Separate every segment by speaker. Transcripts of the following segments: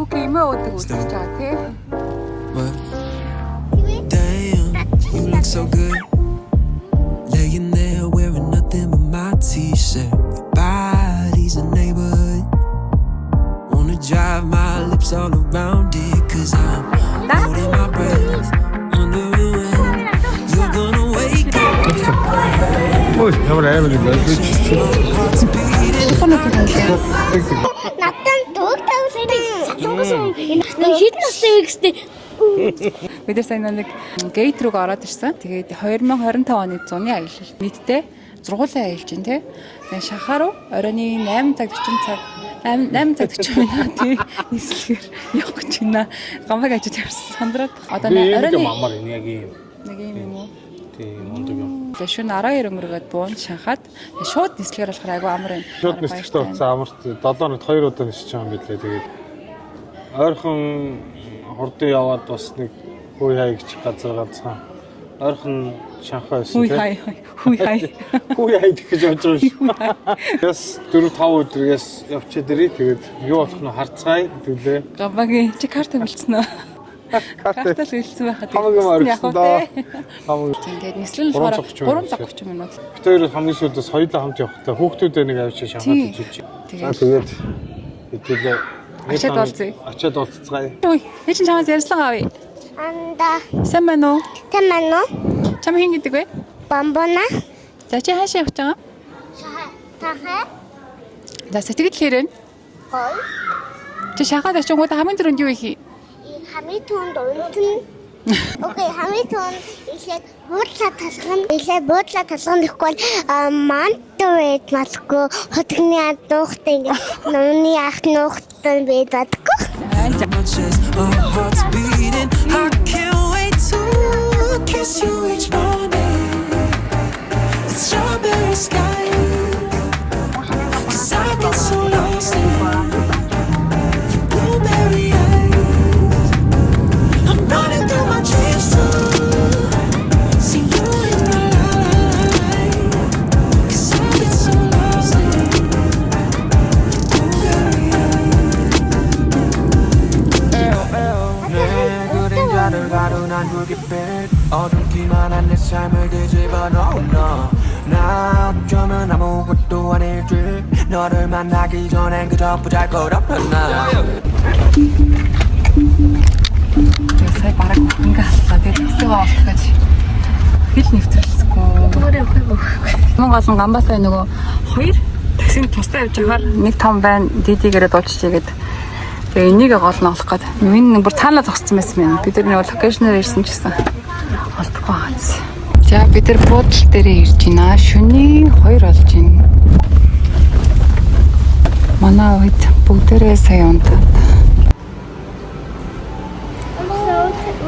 Speaker 1: Cookie имээ уудаг үзэж байгаа тий.
Speaker 2: Damn, you look so good. Laying there wearing nothing but my t-shirt. Your body's a neighborhood. Wanna drive my lips all around it. Cause I'm holding my breath under the wind. You're gonna wake up.
Speaker 3: Ой, ямар амар юм байна.
Speaker 2: Heart's beating.
Speaker 4: Надад дууг тавьсан. Сатуугасан. Хит настай вэ гэжтэй.
Speaker 1: Бид нар сайн нэг гейт руу ороод ирсэн. Тэгээд 2025 оны 100-ны аялал. Нийтдээ зургуулсан аялж байна тий. Тэгээд шахаа руу оройн 8 цаг 40 цаг 8 цаг 40 минутын нислэгээр явах гэж байна. Гамбайг ажиж явсан сандраад. Одоо оройн
Speaker 3: мамар яг юм.
Speaker 1: нэг юм юм уу?
Speaker 3: Тийм ондог юм.
Speaker 1: Тэгээд шөнө 12 өнгөрөөд буун шахаад шууд нислэгээр болохоор айгу амар юм.
Speaker 3: Шууд нисчихтэй утсан амарт 7 хоногт 2 удаа нисэж байгаа юм билээ. Тэгээд ойрхон хурдан яваад бас нэг хүй хай гэж газар ганцхан. Ойрхон Шанхай байсан тийм.
Speaker 1: Хүй хай.
Speaker 3: Хүй хай гэж явж байгаа шүү. Яс 4-5 өдрөөс явчихад ирээ. Тэгээд юу болох нь харцгаая төлөө.
Speaker 1: Гамбайгийн чи карта болцсноо. Карта л хэлсэн байхад.
Speaker 3: Хамаагүй марсан даа. Хамаагүй.
Speaker 1: Тэгээд нислэл нь болохоор 3 цаг 30 минут.
Speaker 3: Бид хоёр хамгийн сүүлдээ соёлоо хамт явахдаа хүүхдүүдээ нэг авчиж Шанхайд үзүүлчих. Тэгээд хэдүүлээ
Speaker 1: ачаад олзъя.
Speaker 3: Ачаад олцгаая.
Speaker 1: Ой, ээ чи чамаас ярьслага авъя.
Speaker 4: Анда.
Speaker 1: Сайн байна уу?
Speaker 4: Тамано.
Speaker 1: Чам хин гэдэг вэ?
Speaker 4: Бамбона.
Speaker 1: За чи хаашаа явж байгаа?
Speaker 4: Тахаа.
Speaker 1: За сэтгэл хэрэг.
Speaker 4: Гол.
Speaker 1: Чи шахаад очингуудаа хамгийн түрүүнд юу хийх?
Speaker 4: Хамгийн түнд унтна. Окей, хамгийн түнд ихлээр буудлаа тасган гэхгүй мантвэд маску хотгны адуухтай ингээ номны ах нухтай байдаггүй.
Speaker 2: My chest, my heart's beating. I can't wait to kiss you each morning. The strawberry sky. 'Cause I get so lost in your blueberry eyes. I'm running through my dreams to see you in my life. 'Cause I get so lost in blueberry
Speaker 5: 그림자를 가둔한 불빛 어둡기만 한 내 삶을 뒤집어 놓나 나 어쩌면 아무것도 아닐지 너를 만나기 전엔 그저 보잘것없던 나
Speaker 1: Сая бараг ингээ халлаа. Тэгээд хэсэг авах гэж хэл нэвтрэлцэхгүй.
Speaker 4: Өөрөө хөөе.
Speaker 1: Мөн гол гамбасаа нөгөө хоёр таксиг тустай явж байхаар нэг том байна. Дидигээрээ дууччихъя гэд. Тэгээ энийг гол нь олох гээд. Энэ бүр цаанаа зогссон байсан юм. Бид нар нөгөө локейшнээр ирсэн ч гэсэн олдохгүй хаац. За бид нар буудлын дээрээ ирж байна. Шөнийн 2 болж байна. Манай үед бүгдээрээ сая унтаад.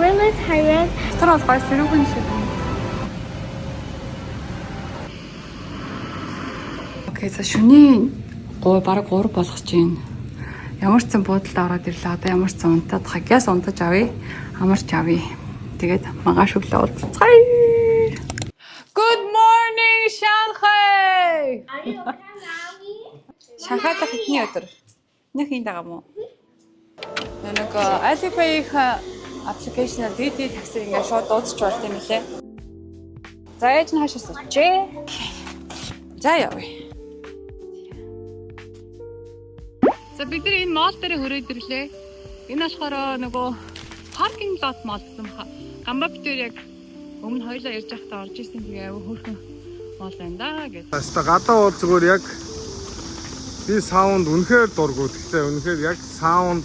Speaker 4: Really tired.
Speaker 1: Тэр бол гой сэрүүхэн шиг. Окей, за шөнийн бараг 3 болгож байна. Ямар ч зэн буудалд ороод ирлээ. Одоо ямар ч зэн унтаад хагяас унтаж авъя. Амарч авъя. Тэгээд магаш өглөө уулзцгаая. Good morning, Shanghai.
Speaker 4: Are you okay, Mommy?
Speaker 1: Шанхайд хэдний өдөр? Нэг хийн дагаа мó? Нэг Alipay-ийн аппликейшнээр DD такси ингээ шууд дуудаж болт юм лээ. За яаж н хаашаа суучихээ? За явъя. За бид нар энэ мол дээр хөрөөд ирлээ. Энэ болохоор нөгөө паркинг лот мол гэсэн гамбай битэр яг өмнө хоёлаа ярьж байхдаа орж исэн тэгээ хөөрхөн мол байна да гэж.
Speaker 3: Хаста гадаа бол зүгээр яг би саунд үнэхээр дурггүй. Гэхдээ үнэхээр яг саунд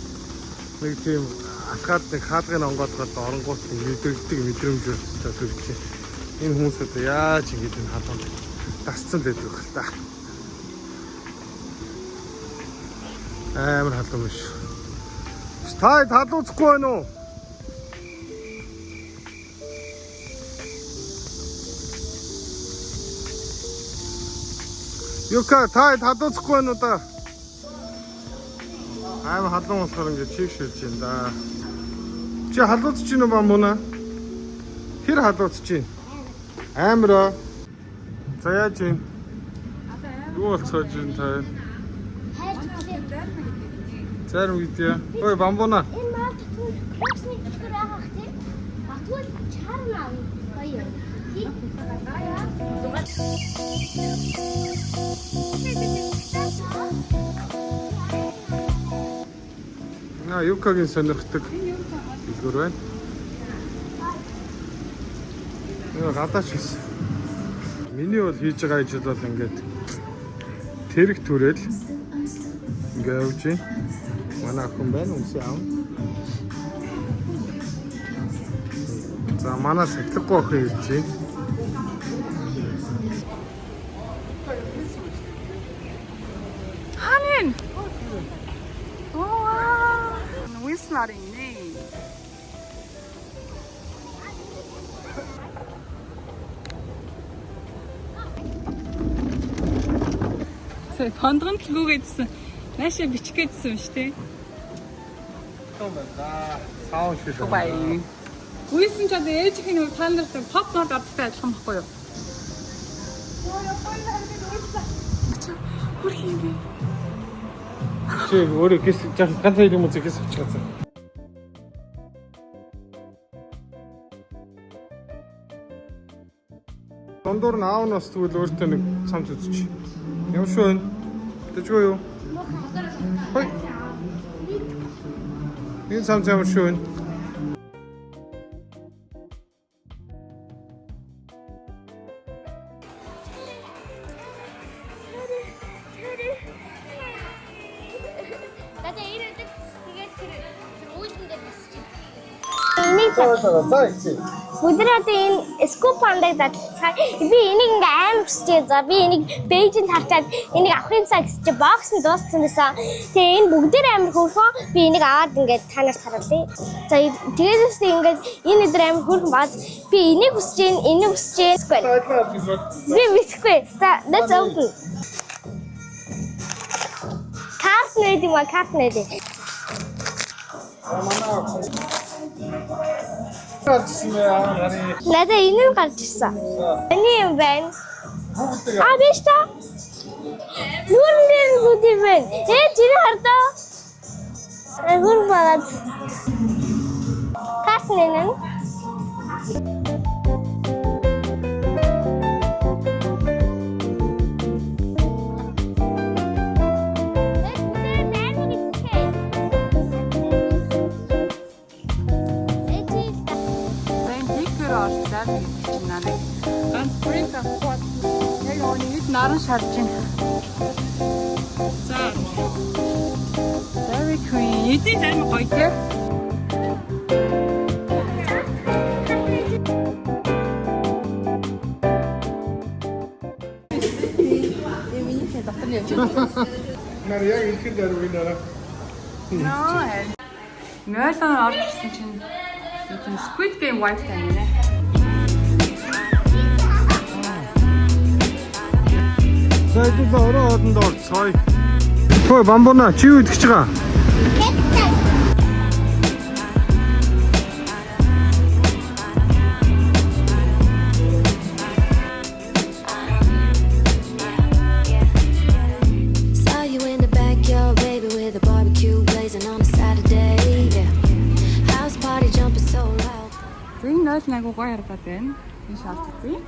Speaker 3: нэг тийм ахаад нэг хаалгын онгоодгоод оронгууд мэдрэгдэг мэдрэмж өстэй төрж. Энэ хүмүүсүүд яаж ингэж энэ халуун дасцсан байдаг хэл та. Амар халуун биш. Та талууцахгүй байна уу? Юка та талууцахгүй байна уу та? Амар халуун болохоор ингэ чиг шилж байна да. Чи халууцж чинь уу бамбуна? Тэр халууцж чинь. Амар. За яаж юм? Юу болцоож байна та? Зарим үдээ. Ой бамбуна.
Speaker 4: Энэ мал түр боксны дотор байгаа хэ. Батгүй чарна гоё.
Speaker 3: Юкагийн сонирхдаг фигур байна. Гадаач хийсэн. Миний бол хийж байгаа ажил бол ингээд тэрэг түрэл ингээд явж байна. Манай охин байна үгүй аав. За манай сахилгагүй охин ирж байна.
Speaker 1: Ханин. Оо. Виснарине. Сэй фондгон төлгөөгээдсэн. Наашаа бичих гээдсэн юм шүү дээ.
Speaker 3: Саун шиг.
Speaker 1: Бай. Үйсэн ч одоо ээжийн нэг та нарт попкорн авдаг ажиллах байхгүй юу?
Speaker 3: Чи өөрөө гэс ганц хоёр юм үзэх гэсэн учраас. Дондор нь аав нас тэгвэл өөртөө нэг цамц үзчих. Явшгүй. Дэжгүй юу? Хой. Энэ цамц явшгүй.
Speaker 4: Надад ирээдүйд тэгээд тэр үйлдэл бисч.
Speaker 3: За ихсэн.
Speaker 4: Өдрөөд энэ скоп пандаг задлаа. Би энийг ингээ амар хүсчээ. За би энийг Бээжинд харчаад энийг авахын цаг чи бокс нь дууссан байсан. Тэгээ энэ бүгдээр амар хөөрхөн. Би энийг аваад ингээ танаас харуулъя. За тэгээс ингээд энэ өдөр амар хөөрхөн бааз. Би энийг хүсэж, энийг хүсэж. Би мэдхгүй. За let's open. Карт нээд юм аа, карт нээд. Надад энэ гарч ирсэн. Эний юм байна. Биш та. Нүрэн бүдий байна. Чи хардаа. Гүр багад. Карт нэнэн.
Speaker 1: Ганц брейк авах. Яг өнөд наран шарж байна. За. Very clean. Эдийн зарим гоё тий.
Speaker 3: Нар яг ихэд даруй нэраа.
Speaker 1: Нойлон орж ирсэн чинь энэ Squid Game wife тань нэ.
Speaker 3: Сайдд ороо одонд орцгоё. Хөөе бамбуна чи юу идэж байгаа?
Speaker 6: Saw you in the backyard, baby, with a barbecue blazing on a Saturday. Yeah, house party jumping so loud.
Speaker 1: Энэ нойл айгуу гоё харагдаад байна. Энэ шалт үзье.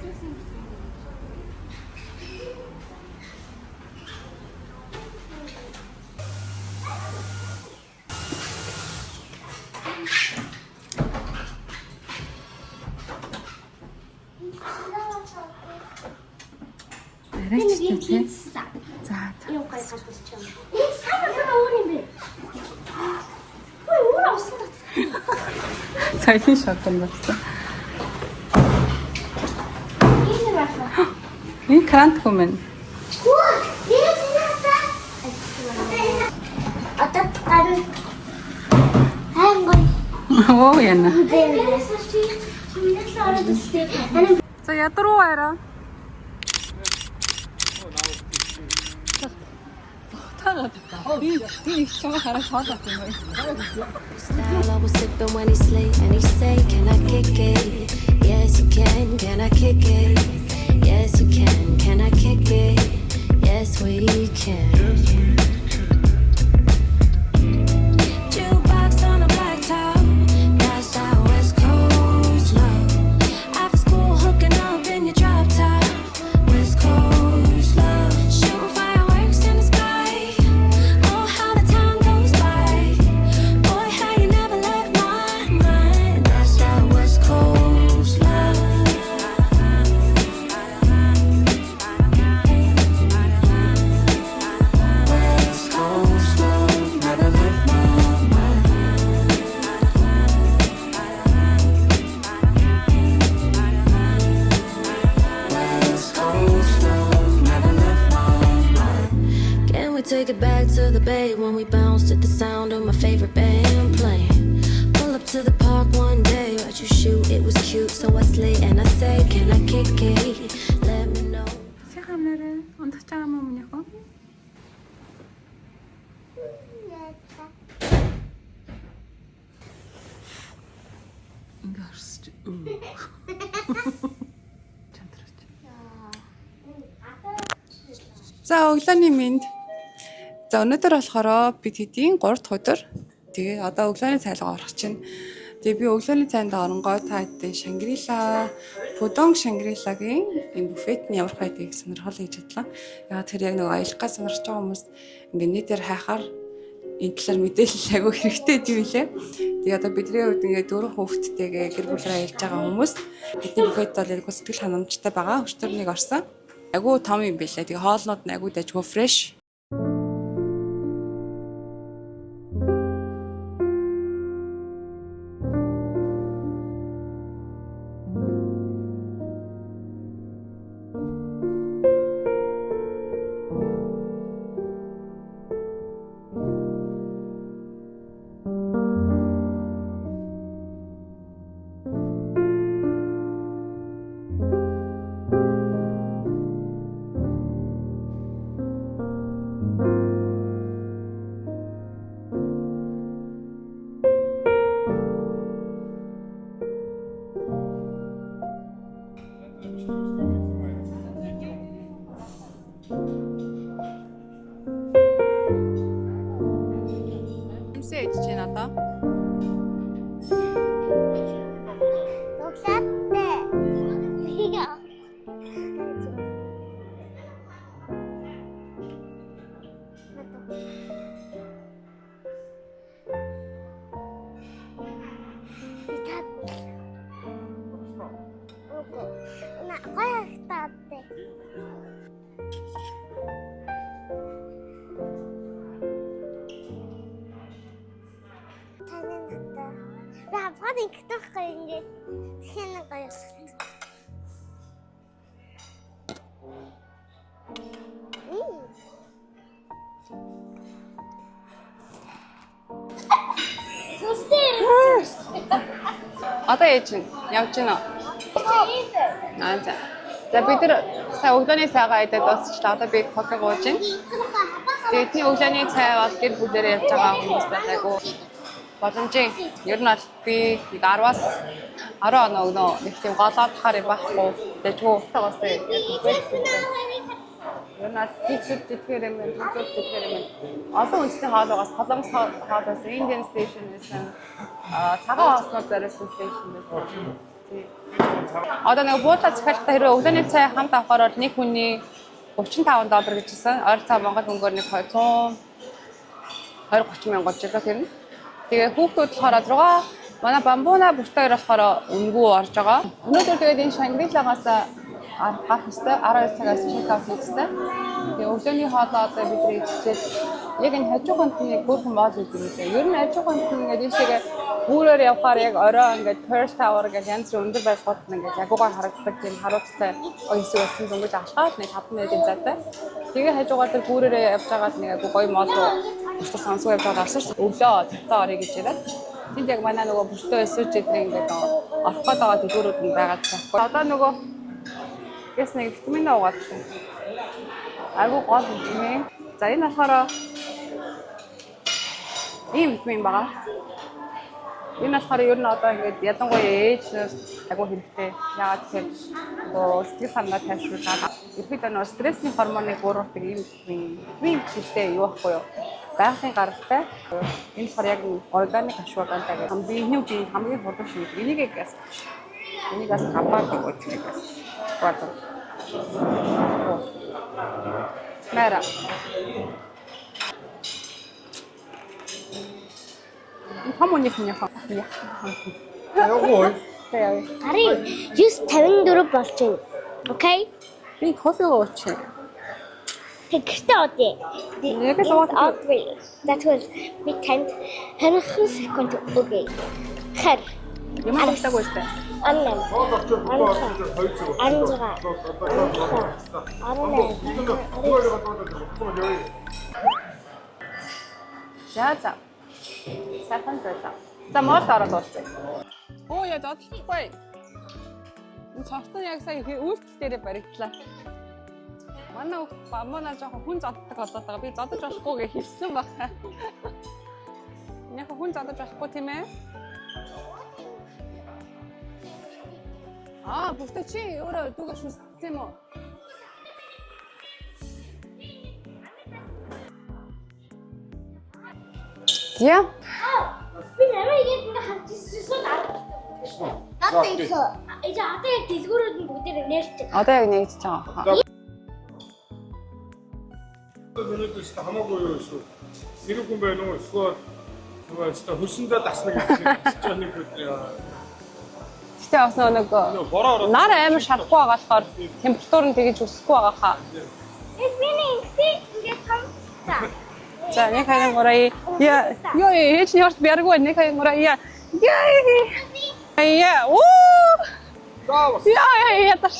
Speaker 1: За.
Speaker 4: Юу гай гарч ирж байна. Сайн өөр юм бэ. Ой, өөр авсан.
Speaker 1: Цайны шатан болсон.
Speaker 4: Энэ байна.
Speaker 1: Энэ крант хүмэн.
Speaker 4: Одоо гарын ангой.
Speaker 1: Оо яна.
Speaker 4: Энэ
Speaker 1: За ядруу байраа.
Speaker 6: Style always sipping when he sleep and he say, can I kick it? Yes you can I kick it? Yes you can I kick it? Yes we can. when we bounce to the sound of my favorite band playing. Pull up to the park one day, watch you shoot, it was cute, so I slay and I say, can I kick it? Let me know.
Speaker 1: Сайхан нэрээ ундах чагаа мөн минийхөө. Ингэрсч. Чантраач. За өглөөний минь. За өнөөдөр болохоор бид хэдийн 3 дахь өдөр. Тэгээ одоо өглөөний цайлгаа орох чинь. Тэгээ би өглөөний цайнд оронгой та хэдэн Шангрила, Пудонг Шангрилагийн энэ буфет нь ямар байдгийг сонирхол хийж чадлаа. Яа тэр яг нэг аялахгаа сонирхож байгаа хүмүүс ингээ нийтээр хайхаар энэ талаар мэдээлэл агай хэрэгтэй юм лээ. Тэгээ одоо бидний хувьд ингээ 4 хүүхэдтэйгээ гэр бүлээр аялж байгаа хүмүүс бидний буфет бол яг сэтгэл ханамжтай байгаа. Өчтөр нэг орсон. Агай том юм билээ. Тэгээ хоолнууд нь агай дайггүй фреш. Ээж чинь одоо одоо ээж нь явж гинэ. За бид нар сая өглөөний цайгаа идээд дуусчлаа. Одоо би кофе гууж байна. Тэгээд тийм өглөөний цай бол гэр бүлээр явж байгаа хүмүүс байгаагүй. Боломжийн ер нь бол би 10-аас 10 оноо өгнө. Нэг тийм голоод хахаар юм байхгүй. Дэжгүй тагаастай. Ер нь тэтгэр юм. Одоо үндэсний хоолоогоос Солонгос хоолоос Indian station байсан. Цагаан хоолнууд зарсан station байсан. Одоо нэг буудлаа захиалтай хэрэг өглөөний цай хамт авахаар нэг хүний $35 гэж хэлсэн. Ойр цаа Монгол мөнгөөр нэг 120-30 мянган жилээ тэрнэ. Тэгээ хүүхдүүд болохоор 6 манай бамбуна бүртээр болохоор үнгүй орж байгаа. Өнөөдөр тэгээд энэ Шангрилагаас гарах хэвээр 12 цагаас чекаут хийх хэвээр. Тэгээ өглөөний хоолоо одоо бидний идчихээд яг энэ хажууханд нэг бүрхэн боол гэдэг юм лээ. Ер нь хажууханд ингээд ийшээгээ бүрээр явхаар яг орой ингээд Perch Tower гэж янз бүрийн өндөр байршууд ингээд ягуугаар харагддаг тийм харуулттай гоё хэсэг байсан дөнгөж алхаад нэг 5 минутын зайтай. Тэгээ хажуугаар тэр бүрээрээ явж байгаад нэг агуу гоё мод руу өстө сонсгоо явж байгаа арсан шүү. Өглөө тавтаа орё гэж яриад. Тэнд яг манай нөгөө бүртөө эсэж идрээ ингээд орох гээд байгаа дэлгүүрүүд нь байгаа байхгүй. Одоо нөгөө гэс нэг витамин уугаад байна. Агуу гол витамин. За энэ болохоор ийм витамин байгаа. Энэ болохоор ер нь одоо ингээд ядангуяа ээж агуу хэрэгтэй. Яагаад гэхээр сэтгэл санаа тайвшруулаад ихэд нөгөө стрессний гормоныг бууруулдаг ийм витамин шилтэй юу байхгүй юу? Байгалийн гаралтай. Энэ болохоор яг органик ашигтай гэх юм. Биений хамгийн хурдан шиг энийг газ. Энийгээс хамаагүй үтгэх газ. Бата. Мэра. Хамаагүй юм яах вэ?
Speaker 3: Яаггүй.
Speaker 4: Ари 9:54 болж байна. Окей?
Speaker 1: Би кофе уучих.
Speaker 4: Тэгтээ одээ.
Speaker 1: Яг л уудаг.
Speaker 4: That was би танд 20 секунд өгье. Хэр
Speaker 1: Ямар болтойгоо штэ.
Speaker 4: Анна.
Speaker 1: За за. Сайхан зайлаа. За мод ороод дуусчих. Оо яа задлахгүй. Энэ цогтон яг сая үйлдэл дээрээ баригдлаа. Манай бамбана жоохон хүн заддаг болоод байгаа. Би задаж болохгүй гэж хэлсэн байна. Яг хүн задаж болохгүй тийм ээ. Бүгд чи өөрөө дүүгээ шүссэн юм уу? Яа.
Speaker 4: Би намайг ингэ харж ирсэн надад их. Одоо яг дэлгүүрүүд нь бүгдээр нэрчээ.
Speaker 1: Одоо яг нэгж байгаа.
Speaker 3: Өнөөдөр ч хамаагүй юу шүү. Сэрэг хүн байна уу? Эсвэл нөгөө ч хөрсөндөө дасна гэж хэлж нэг өдөр.
Speaker 1: Гэтэ бас нэг нар амар шарахгүй байгаа болохоор температур нь тэгэж өсөхгүй байгаа хаа.
Speaker 4: Миний ингэ том.
Speaker 1: За нэг хайрын гурай. Ёо ээж нь ярт бяргүй нэг хайрын гурай. Яа. Оо. Яа таш.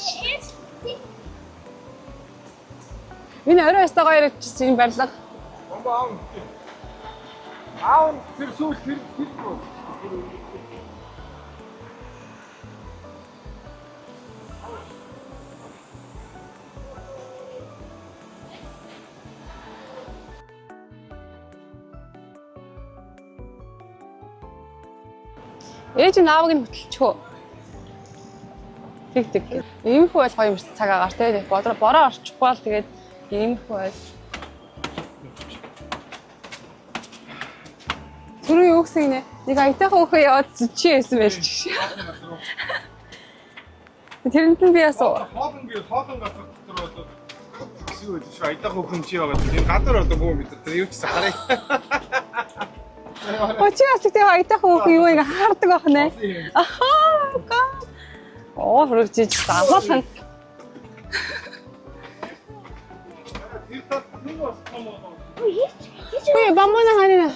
Speaker 1: Энэ орой өстө гоё ирчихсэн юм барилга.
Speaker 3: Аав тэр сүүл тэр.
Speaker 1: Ээж нь аавыг нь хөтлчихөө. Тэг. Иймэрхүү байх юм шиг цаг агаар те. Бороо орчихгүй бол тэгээд иймэрхүү байж. Түрүү юу гэсэн нэ? Нэг аятайхан хөхөө яваад чи байсан байж чи. Тэрэнд нь би ясуу.
Speaker 3: Хоолн газар дотор болоод шүү дээ. Аятайхан хөхөн чи яваад энэ гадар одоо бөө мэд. Тэр юу ч хараа.
Speaker 1: Очиас тэгтээ аятайхан хөхөө юу ингэ хаардаг байх нэ. Ахаа. Оо хүрчиж таамаасан.
Speaker 3: Тэр тат юу бас том болоо.
Speaker 1: Ой бамбана ханина.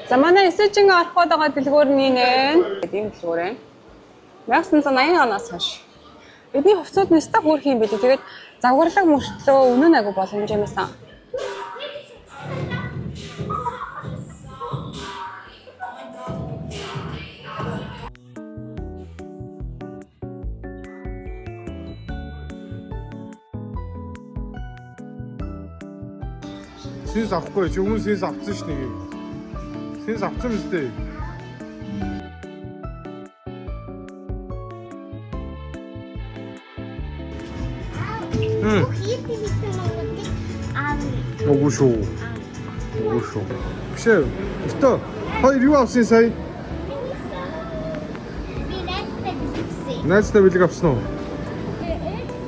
Speaker 1: За манай эсэжин орхоод байгаа дэлгүүрний нэ. Тийм дэлгүүр ээ. 1980 оноос хойш. Бидний хувцсууд нэстэ хөөрх юм билээ. Тэгээд завгарлаг мөртлөө үнэн агуу боломжтой.
Speaker 3: Сэнс авахгүй чи өмнө сэнс авсан ш нэг. Сэнс авсан мэт. Үгүй шүү. Биш ээ. Өстө. Хоёр юу авсан сая?
Speaker 4: Би найзтай бэлгэсэн.
Speaker 3: Найзтай бэлэг авсан уу?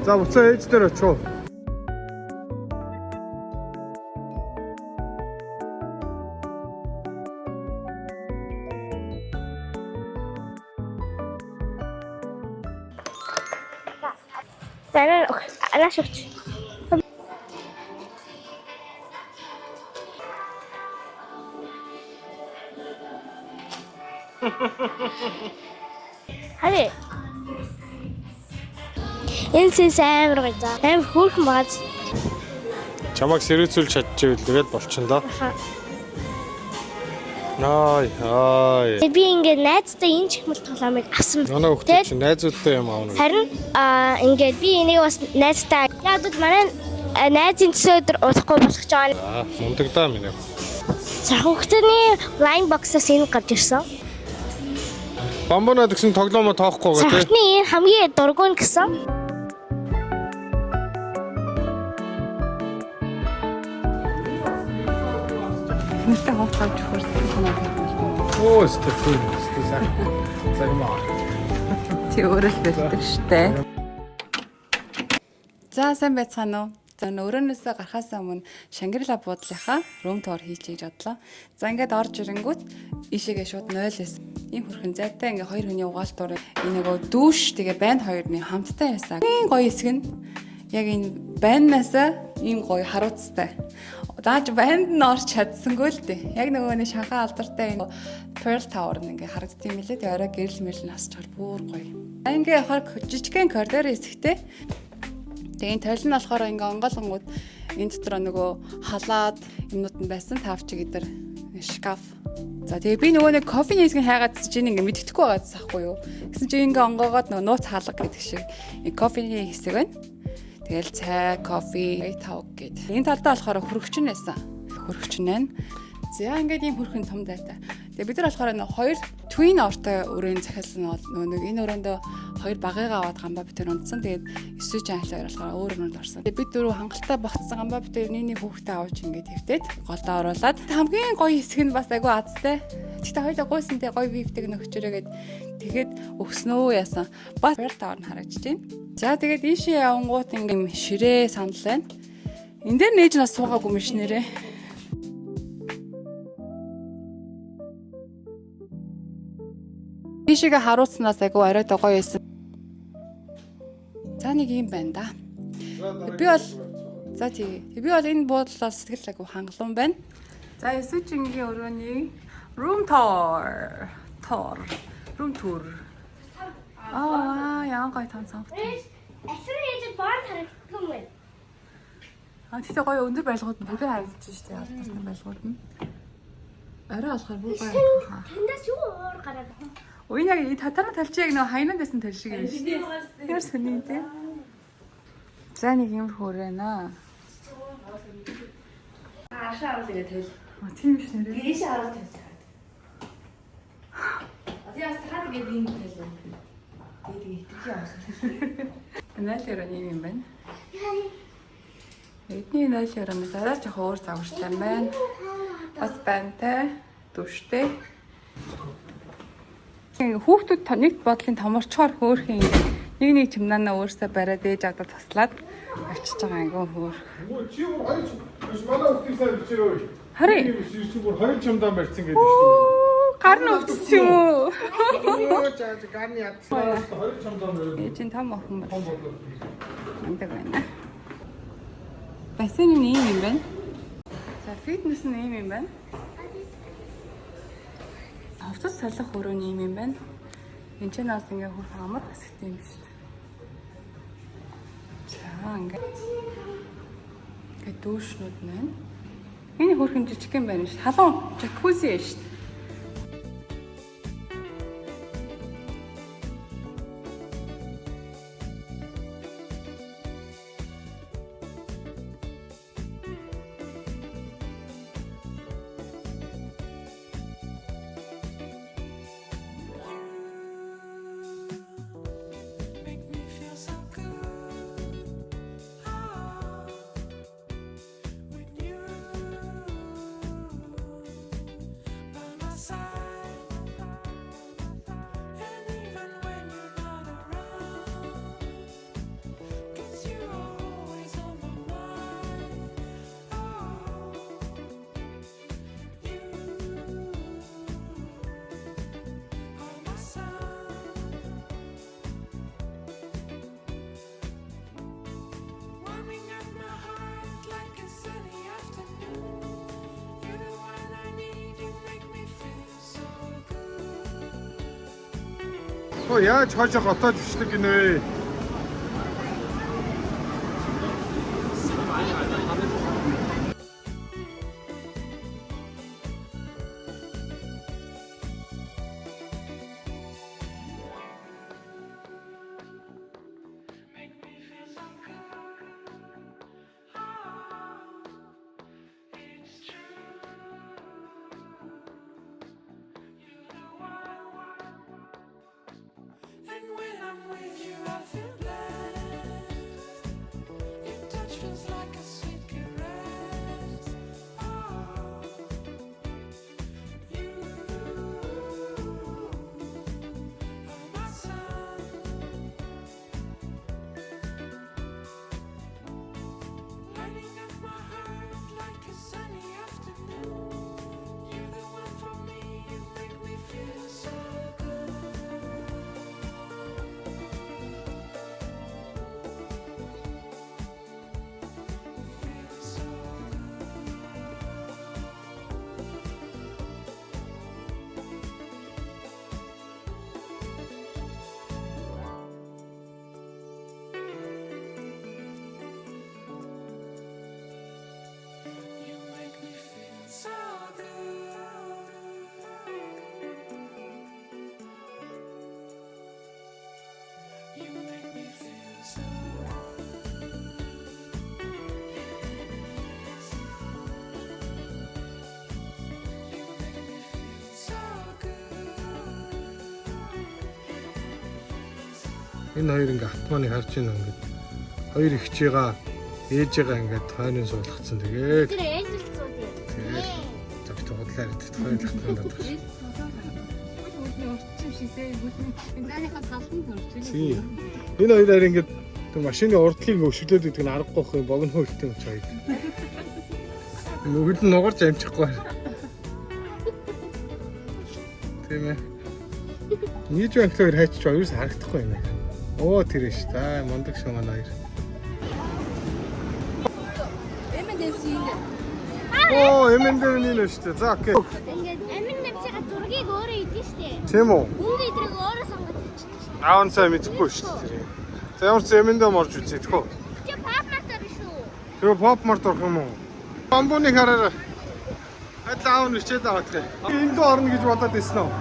Speaker 3: За буцаа ээж дээр очив.
Speaker 4: Дараа ааш өгч. Хари. Энэ сэнс амар гоё. Амар хөөрхөн бааз.
Speaker 3: Чамайг сэрүүцүүл чадчихвэл тэгээд болчихно да. Ай.
Speaker 4: Би ингээд найзтай энэ чих мэл тоглоомыг авсан.
Speaker 3: Манай хүүхдүүд чинь найзуудтай юм аавна.
Speaker 4: Харин ингээд би энийг бас найзтай. Яг л манай найзын төсөөдөр удахгүй болох ч байгаа.
Speaker 3: Мундагдаа минь.
Speaker 4: За хүүхдний blind box-аас энэ гарч ирсэн.
Speaker 3: Бамбана гэсэн тоглоомоо тоохгүй гэх тээ.
Speaker 4: Сахны энэ хамгийн дургуун гэсэн.
Speaker 1: Нэртэй хоолцож хөрсөн санаад байна.
Speaker 3: Оо стефэн. Загмаа.
Speaker 1: Чи өөрөө л бэлдэг штэ. За сайн байцгаана уу? За өрөөнөөсөө гарахаас өмнө Шангрила буудлынхаа рум тур хийчихэж бодлоо. За ингээд орж ирэнгүүт ийшээгээ шууд 0 байсан. Ийм хөрхэн зайтай ингээ хоёр хүний угаалтуур энэ нөгөө дүүш тэгээ байн хоёрны хамттай байсан. Ийм гоё хэсэг нь яг энэ байнаас ийм гоё харуулцтай. Дааж банд нь орч чадсангүй л дээ. Яг нөгөө нэг Шанхай алдартай энэ Pearl Tower нь ингээ харагддаг юм лээ. Тэгээ орой гэрэл мэрэл насчаар бүр гоё. Ингээ явахаар жижигхэн коридор хэсэгтэй. Тэгээ энэ тойл нь болохоор ингээ онгойлгонгууд энэ дотор нөгөө халаад юмнууд нь байсан. Тавч гэдэр шкаф. За тэгээ би нөгөө нэг кофе хийсгэн хайгаад чинь ингээ мэддэхгүй байгаадс ахгүй юу. Гэсэн чинь ингээ онгоогоод нөгөө нууц хаалга гэдэг шиг кофений хэсэг байна. Тэгэл цай, кофе, тавг гэдэг. Энэ талдаа болохоор хөргөчн байсан. Хөргөчн байна. За ингээд ийм хөрхөн том дайтай. Тэгээ бид нар болохоор нэг хоёр twin ортой өрөөнд захиалсан нөгөө нэг энэ өрөөндөө хоёр багыгаа аваад гамбаа битэр унтсан. Тэгээд 9 анхлаар болохоор өөр өрөөнд орсон. Тэгээд бид дөрөв хангалттай багтсан гамбаа битэр нийний хүүхдээ авч ингээд хэвтээд голдоо оруулаад хамгийн гоё хэсэг нь бас айгүй азтай. Тэгтээ хоёулаа гойсонтэй гоё вивдэг нөхчөрөөгээд тэгэхэд өгснөө яасан. Бас Pearl Tower нь харагдаж байна. За тэгээд ийшээ явангууд ингээм ширээ санал байна. Энд дээр нээж нас суугаагүй мэж нэрээ. Ийшээгээ харуулснаас айгүй оройд гоё байсан. За нэг юм байна да. Би бол за тий. Би бол энэ буудлаас сэтгэл айгүй хангалуун байна. За Эсвэжингийн өрөөний room tour. Room tour. Яа гоё томцоо.
Speaker 4: Ашир хийж баан харагддаг юм байна.
Speaker 1: Тэгтээ гоё өндөр байлгууд нь бүгд харагдаж штэ алдартай байлгууд нь. Арай болохоор бүр гоё.
Speaker 4: Тэндээс юу уур гараад байна?
Speaker 1: Уян яг татана талчиг нөө хайнан дэсэн тал шиг юм шүү дээ. Тэр сони дээ. За нэг юм хөөрэнэ.
Speaker 7: Ашаа аваад ирээ тэл.
Speaker 1: Тийм ш нэрээ.
Speaker 7: Гээш хараад тэл. Яас таад гээд юм тэл. Тэгээд итгэж явсан.
Speaker 1: Наалэр юм байна. Эдний наалэр нь арай ч өөр загвартай байна. Бас бантай, дүштэй. Хүүхдүүд нэгт бодлын томорчоор хөөрхөн нэг чимнаанаа өөрсдөө бариад ээж аваад таслаад авчиж байгаа айгүй хөөр.
Speaker 3: Чи бүр хоёр манай хүүхдийн сайн бичээрөө.
Speaker 1: Харин
Speaker 3: чи бүр 20 чамдаа барьсан гэдэг шүү дээ.
Speaker 1: Гар нь өвчс юм уу?
Speaker 3: Оо жаа гарны ядсан 20 чамдаа барьсан.
Speaker 1: Ээж нь том охин байна. Эндэг байна. Бассейн нь ийм юм байна. За фитнес нь ийм юм байна. Хувцас солих өрөөний юм байна. Энд ч нас ингээ хурх амар хэсэгтэй юм шүү дээ. За ингээ дүүшнүүд байна. Энэ хөрхэн жижиг юм байна шүү. Халуун жакузи байна шүү.
Speaker 3: Яаж хойшоо готоод ичдэг гинэ.
Speaker 2: And when I'm with you, I
Speaker 3: Энэ хоёр ингээ автоманы харж байна ингээд. Хоёр ихчээгээ ээжээгээ ингээд хойноос суулгацсан. Тэгээд
Speaker 4: Тэр ээлжлцүү дээ.
Speaker 3: тэгээд зөвхөн худлаар идэх хоёр дахин дадах шиг. Тийм. Энэ хоёраар ингээд тэр машины урдлыг өшөглөөд идэх нь аргагүй байх юм богино хөлтэй юм чиг. Нүгэл нь нугарч амжихгүй. Тийм ээ. Нийт банклаар хайчих ч оюус харагдахгүй юм. Оо тэр шүү дээ. Мундаг шиг манай хоёр. Оо эмэндэн нэ шүү дээ. За окей.
Speaker 4: Ингээд амин навчгаа зургийг өөрөө идэх штэ.
Speaker 3: Тийм үү?
Speaker 4: Үндэ идрэг өөрөө сонгож идчихсэн.
Speaker 3: Аавн цаа мэдхгүй шүү дээ. За ямар ч эмэндэн морж үзье тэхүү.
Speaker 4: Чи пап мартаа биш үү?
Speaker 3: Тэгээ поп март орох юм уу? Бамбуны хараараа. Адил аав нь ичээд аваад тэрэ. Энд дөө орно гэж бодоод байсан уу?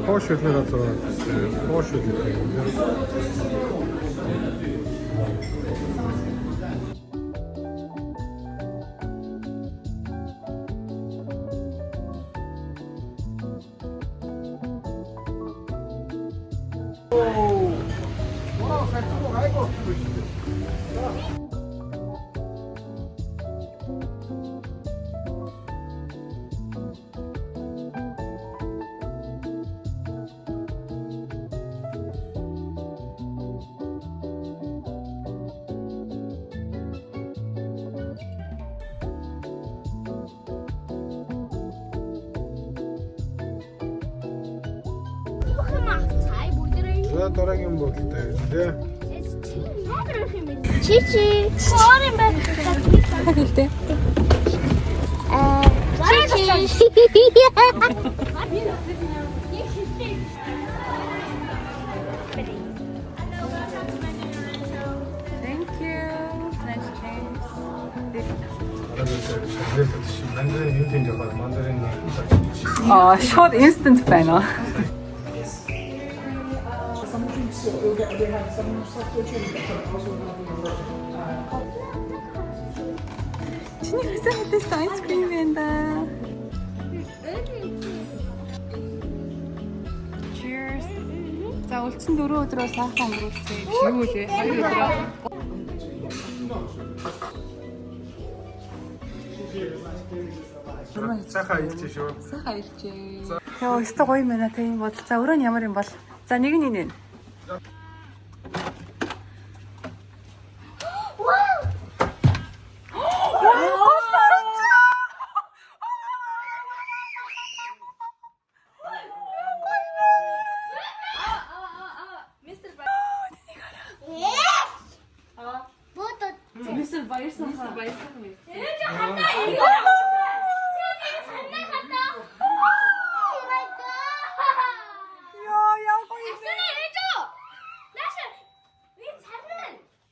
Speaker 3: Пошөлнөр оцоо. Пошөл гэх юм. За дараагийн бүлтэй тий.
Speaker 4: Чичи. Sorry man.
Speaker 1: Хэлтэй. Thank you. Nice change.
Speaker 3: Мандарин юу тийм жагаад мандарин.
Speaker 1: Short instant байна. Чиний хэсэгт айскрим байна да. Cheers. За үлдсэн 4 өдрөө сайхан өнгөрүүлцгээе. Юу вэ? 2 өдрөө.
Speaker 3: Сайхан илж шүү.
Speaker 1: Сайхан илжээ. Яа, өстө гоё юм байна тийм бодол. За өрөө нь ямар юм бол? За нэг нь инээ.
Speaker 7: Mr. Bayerson. Mr. Bayerson.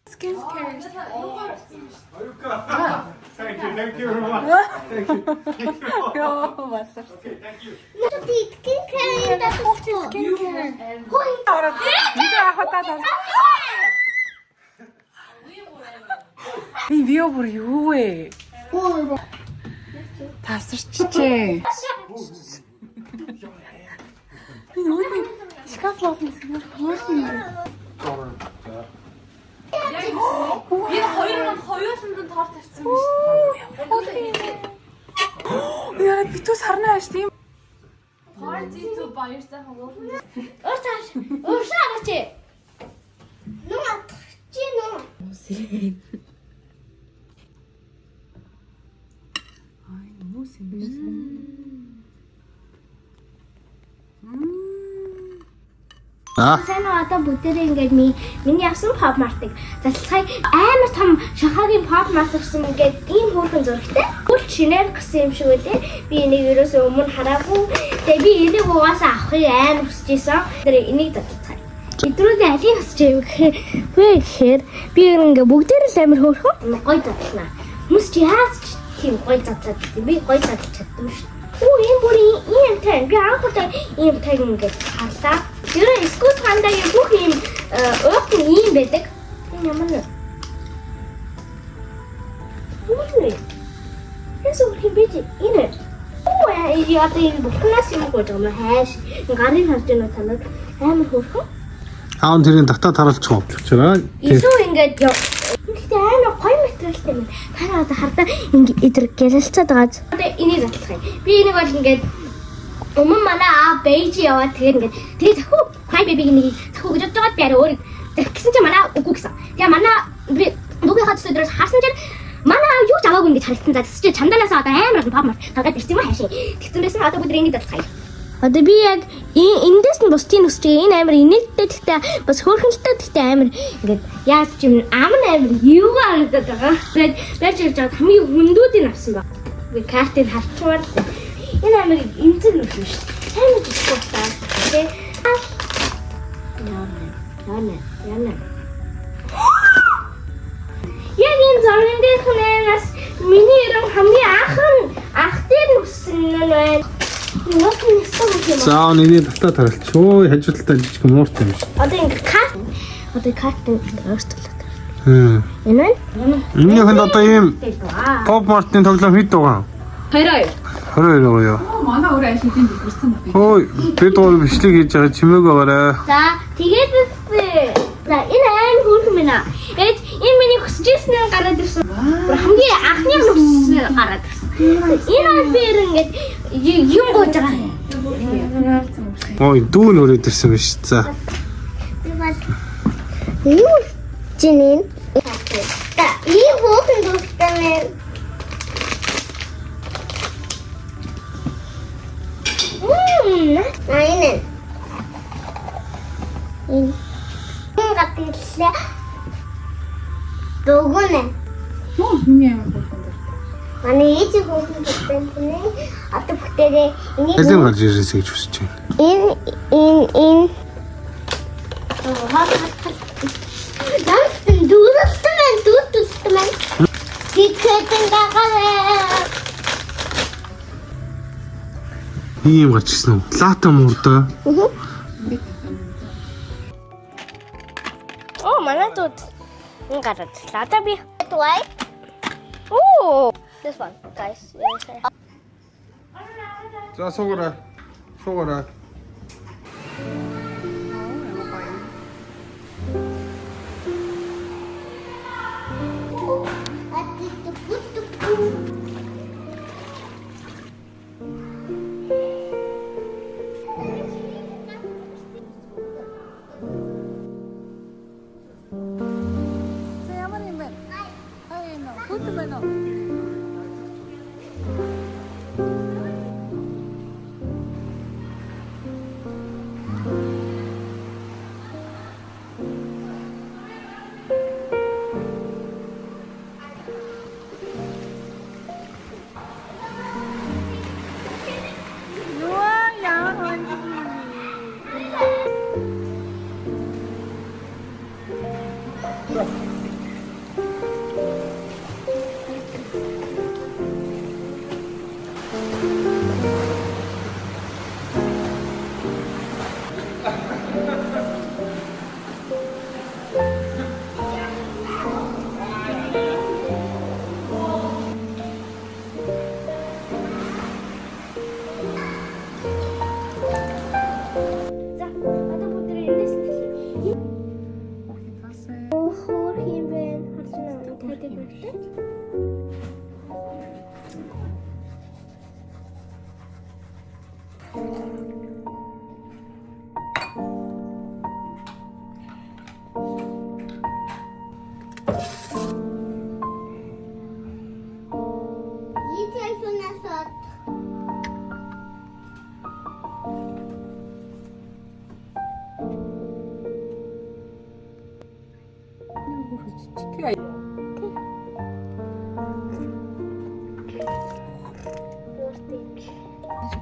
Speaker 1: Skincare.
Speaker 3: Thank you very much. Thank you.
Speaker 1: Яа, басар. Видео авахтаа. Видео бүр юу вэ? Тасарчжээ. Юу шкаф лофнес юм.
Speaker 7: Энэ хоёуланд торт тавьсан биш.
Speaker 1: Яа битүү сарна ааш тийм.
Speaker 7: Party to buy yourself a loaf.
Speaker 4: Уршаач. Нума чи нума. Сайн одоо бүгдээ ингээд миний авсан pop mart-ыг залцгай амар том шахагийн pop mart гэсэн ингээд ийм хөөрхөн зурагтай. Гүл шинээр гсэн юм шиг үлээ. Би энийг ерөөсөө өмнө хараагүй. Тэгээ би энийг угаасаа авахыг амар хүсэж исэн. Тэр энийг залцгай. Идрүүдээ алийг хүсэж юм гэхээр би ингээд бүгдээр л амар хөөрхөн гоё задлаа. Хүмүүс чи яаж тийм гоё задлаад би гоё задлаж чадсан шүү. Энэ бүр ийм тань. Би анхудаа ийм тань ингээд харлаа. Тэр скут хандагийн бүх ийм уух ийм байдаг. Энэ ямар нэ? Үгүй. Эсвэр хин бич энэ. Оо яа энэ бүхнээс юм гож байгаа хайш. Гарын харж байна танад амар хөөрхөн.
Speaker 3: Аав тэрийн татаа таруулчих авчихчаарай.
Speaker 4: Илүү ингээд гэхдээ амар гоё материалтай юм. Танаа одоо хардаа ингээд идэр гялалцаад байгаа. Одоо энийг задлах юм. Би энийг бол ингээд өмнө манай бейж яваад тэгээд ингээд захуу хай бибиг нэг захуу гэж бодоод би арай өөр гэсэн чи манай үгүй гэсэн. Тэгээ манай би нүгэ хатс өдрөөс харсан чинь манай юу ч аваагүй ингэж харагдсан. За чи чамданаас одоо амар пап мар тагаад ирсэн юм хаашаа. Тэгтэнээс одоо бид энийг задлах юм. Одоо би яг эндээс нь бусдын үсч энэ амар инээдтэй гэхдээ бас хөөрхөнтэй гэхдээ амар ингээд яаж ч юм амар юу гараад байгаа. Тэгээд байж ирж байгаа хамгийн хүндүүдийг авсан баг. Би картыг харчмаар энэ амар энцэг нүх шүү дээ. Амар жижиг таа. Тэгээд яна. Яг энэ зургийн дээр хүнээс миний ирэн хамгийн ах дээр нүсэн нь байна.
Speaker 3: За нэний татаа таруулчих. Өө хажуудалтай жижиг муурт юм шиг.
Speaker 4: Одоо ингэ карт өөртөлөө. Энэ байна?
Speaker 3: Миний хүнд одоо ийм pop mart-ын тоглоом хэд байгаа?
Speaker 1: 22.
Speaker 3: 22 юу?
Speaker 1: Манай өөр ажил хийм бэлгэрсэн ба.
Speaker 3: Ой, бид өөр бичлэг хийж байгаа чимээг байгаарай.
Speaker 4: За тэгээд за энэ айн хөөрхөн минь. Эд энэ миний хүсэж ирсэн гараад ирсэн. Хамгийн анхны хүссэн гараад ирсэн. Энэ би ингээд юм гоож байгаа.
Speaker 3: Ой, дүүн өрөөд ирсэн биш. За.
Speaker 4: Юу чиний? Та ийм хөөрхөн дуртай. Aynen. Kapıyla doğru. Hani hiç korkmuyorum ne? Atıp dedi.
Speaker 3: Neden гарч ирээсэй гэж хүсэж байна?
Speaker 4: In. Dann du das man. Die könnten da
Speaker 3: Ийм гарч ирсэн үү? Лата мурдаа.
Speaker 4: Oh, mana тут? Enggak ada bi. Why? Oh, this one, guys.
Speaker 3: За суугаарай. Суугаарай.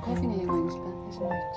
Speaker 1: кофений юм ангил байна. Тэшин байж.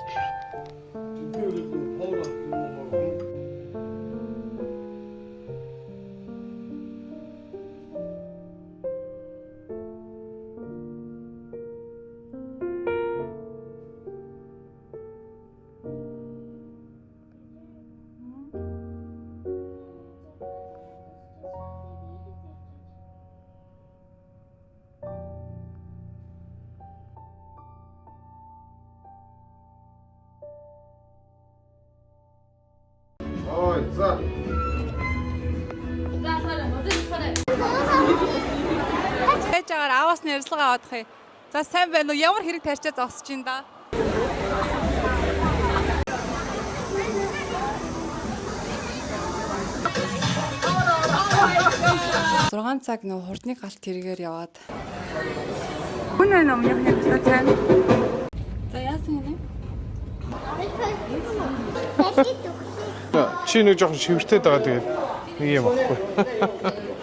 Speaker 3: Ой, за.
Speaker 1: Тэжээр аваасны ярилцлага авах юм. За сайн байна уу? Ямар хэрэг тарьчаа зогсож байна да? Зургаан цаг нөө хурдны галт тэргээр яваад. Хүн ээ номын хэлцээ тань. За яасан юм бэ?
Speaker 3: Чи нэг жоохон шивэртэй байгаа тэгээд нэг юм аахгүй.